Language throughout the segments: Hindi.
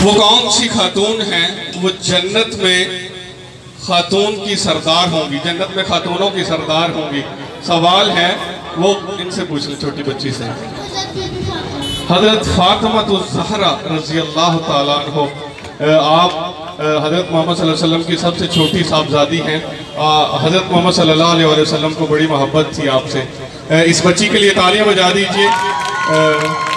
वो कौन सी खातून हैं वो जन्नत में खातून की सरदार होंगी, जन्नत में खातूनों की सरदार होंगी। सवाल है वो इनसे पूछ ले, छोटी बच्ची से। हजरत फातिमा ज़हरा रज़ी अल्लाह ताला अन्हो, आप हजरत मोहम्मद सल्लल्लाहु अलैहि वसल्लम की सबसे छोटी साहबजादी हैं। हजरत मोहम्मद सल्लल्लाहु अलैहि वसल्लम को बड़ी मोहब्बत थी आपसे। इस बच्ची के लिए तालियां बजा दीजिए।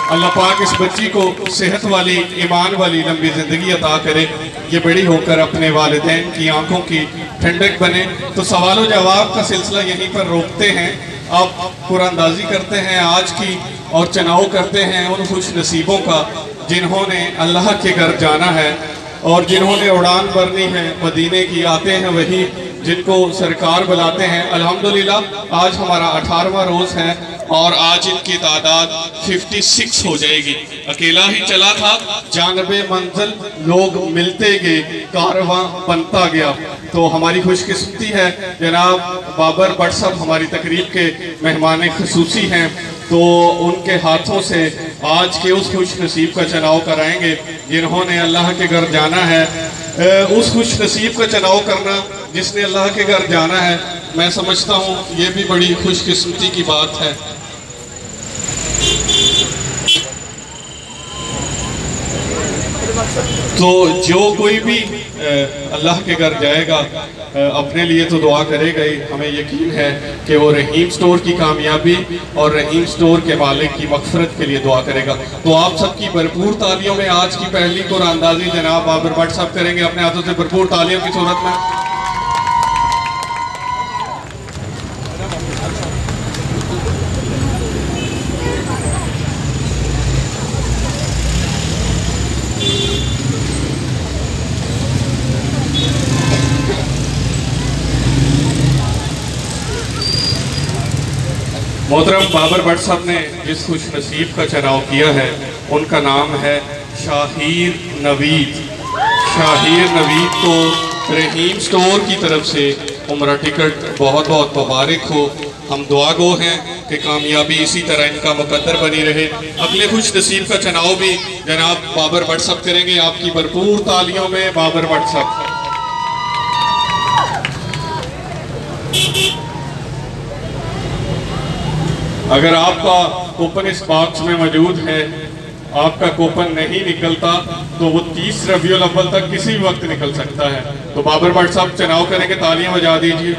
अल्लाह पाक इस बच्ची को सेहत वाली, ईमान वाली लंबी ज़िंदगी अता करे। ये बड़ी होकर अपने वालिदैन की आंखों की ठंडक बने। तो सवाल व जवाब का सिलसिला यहीं पर रोकते हैं। आप कुरानंदाजी करते हैं आज की और चुनाव करते हैं उन खुश नसीबों का जिन्होंने अल्लाह के घर जाना है और जिन्होंने उड़ान भरनी है मदीने की। आते हैं वही जिनको सरकार बुलाते हैं। अल्हम्दुलिल्लाह आज हमारा 18वां रोज़ है और आज इनकी तादाद 56 हो जाएगी। अकेला ही चला था, जानबे मंजिल लोग मिलते गए, कारवां बनता गया। तो हमारी खुशकिस्मती है जनाब बाबर भट्ट साहब हमारी तकरीब के मेहमान खुसूसी हैं, तो उनके हाथों से आज के उस खुश नसीब का चुनाव कराएंगे जिन्होंने अल्लाह के घर जाना है। उस खुश नसीब का चुनाव करना जिसने अल्लाह के घर जाना है, मैं समझता हूँ ये भी बड़ी खुशकिस्मती की बात है। तो जो कोई भी अल्लाह के घर जाएगा अपने लिए तो दुआ करेगा ही। हमें यकीन है कि वो रहीम स्टोर की कामयाबी और रहीम स्टोर के मालिक की मग़फ़िरत के लिए दुआ करेगा। तो आप सबकी भरपूर तालियों में आज की पहली कुरानंदाज़ी जनाब बाबर भट्ट साहब करेंगे अपने हाथों से भरपूर तालियों की सूरत में। मोहतरम बाबर भट्ट साहब ने जिस खुश नसीब का चुनाव किया है उनका नाम है शाहीर नवीद। शाहीर नवीद को रहीम स्टोर की तरफ से उम्रा टिकट बहुत बहुत मुबारक हो। हम दुआ गो हैं कि कामयाबी इसी तरह इनका मुकद्दर बनी रहे। अगले खुश नसीब का चुनाव भी जनाब बाबर भट्ट साहब करेंगे। आपकी भरपूर तालियों में बाबर भट्ट साहब। अगर आपका कूपन इस बॉक्स में मौजूद है, आपका कूपन नहीं निकलता तो वो 30 रबीउल अव्वल तक किसी भी वक्त निकल सकता है। तो बाबर भट्ट साहब चुनाव करेंगे, तालियां बजा दीजिए।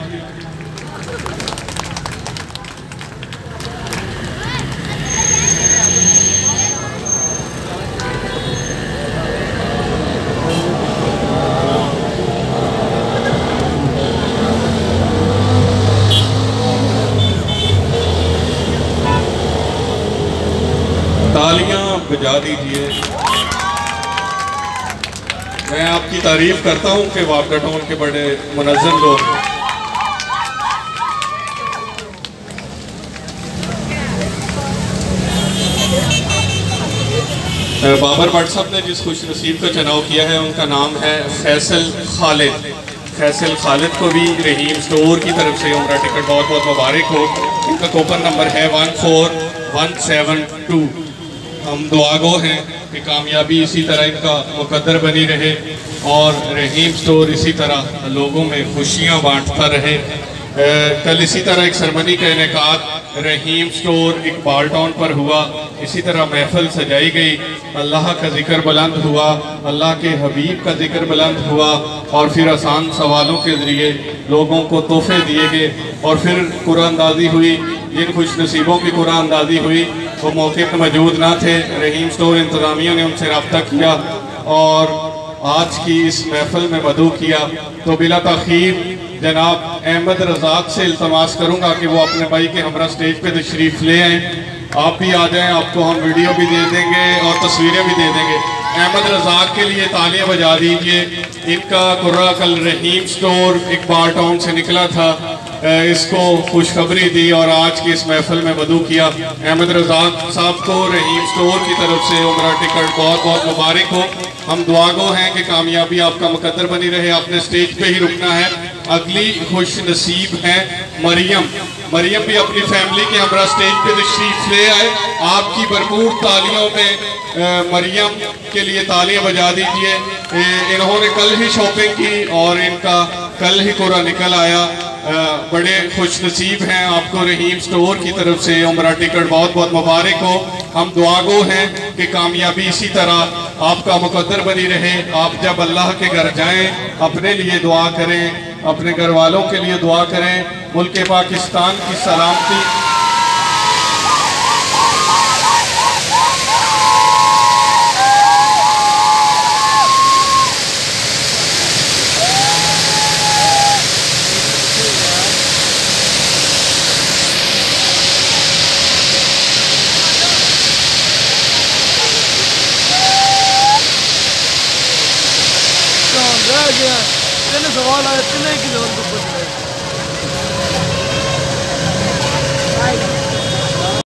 तालियां बजा दीजिए। मैं आपकी तारीफ करता हूं कि वापडा के बड़े मुनज़्ज़म लोग। बाबर भट्ट साहब ने जिस खुश नसीब का चुनाव किया है उनका नाम है फैसल खालिद। फैसल खालिद को भी रहीम स्टोर की तरफ से उम्रा टिकट बहुत बहुत मुबारक हो। इनका कूपन नंबर है 14172। हम दुआगो हैं कि कामयाबी इसी तरह इनका मुकद्दर बनी रहे और रहीम स्टोर इसी तरह लोगों में खुशियाँ बांटता रहे। कल इसी तरह एक सरमनी का इनेकाद रहीम स्टोर इकबाल टाउन पर हुआ। इसी तरह महफिल सजाई गई, अल्लाह का जिक्र बुलंद हुआ, अल्लाह के हबीब का जिक्र बुलंद हुआ और फिर आसान सवालों के ज़रिए लोगों को तोहफे दिए गए और फिर कुरानंदाज़ी हुई। जिन खुश नसीबों की कुरानंदाज़ी हुई वो मौके पर मौजूद ना थे, रहीम स्टोर इंतज़ामिया ने उनसे रब्ता किया और आज की इस महफिल में मदऊ किया। तो बिला ताख़ीर जनाब अहमद रज़ाक से इल्तमास करूँगा कि वो अपने भाई के हमरा स्टेज पे तशरीफ़ ले आएँ। आप भी आ जाएं, आपको हम वीडियो भी दे देंगे और तस्वीरें भी दे देंगे। अहमद रज़ाक के लिए तालियां बजा दीजिए। इनका कुर्रा कल रहीम स्टोर इकबाल टाउन से निकला था, इसको खुशखबरी दी और आज की इस महफिल में मदऊ किया। अहमद रज़ाक साहब को रहीम स्टोर की तरफ से उम्रा टिकट बहुत बहुत मुबारक हो। हम दुआगो हैं कि कामयाबी आपका मुकद्दर बनी रहे। आपने स्टेज पे ही रुकना है अगली खुश नसीब हैं मरियम। मरियम भी अपनी फैमिली के हमरा स्टेज पे तशरीफ ले आए। आपकी भरपूर तालियों में मरियम के लिए तालियां बजा दीजिए। इन्होंने कल ही शॉपिंग की और इनका कल ही पूरा निकल आया। बड़े खुश नसीब हैं। आपको रहीम स्टोर की तरफ से उम्रा टिकट बहुत बहुत मुबारक हो। हम दुआगो हैं कि कामयाबी इसी तरह आपका मुकद्दर बनी रहे। आप जब अल्लाह के घर जाएं अपने लिए दुआ करें, अपने घर वालों के लिए दुआ करें। मुल्क पाकिस्तान की सलामती रह गया। सवाल आए, 3 किलो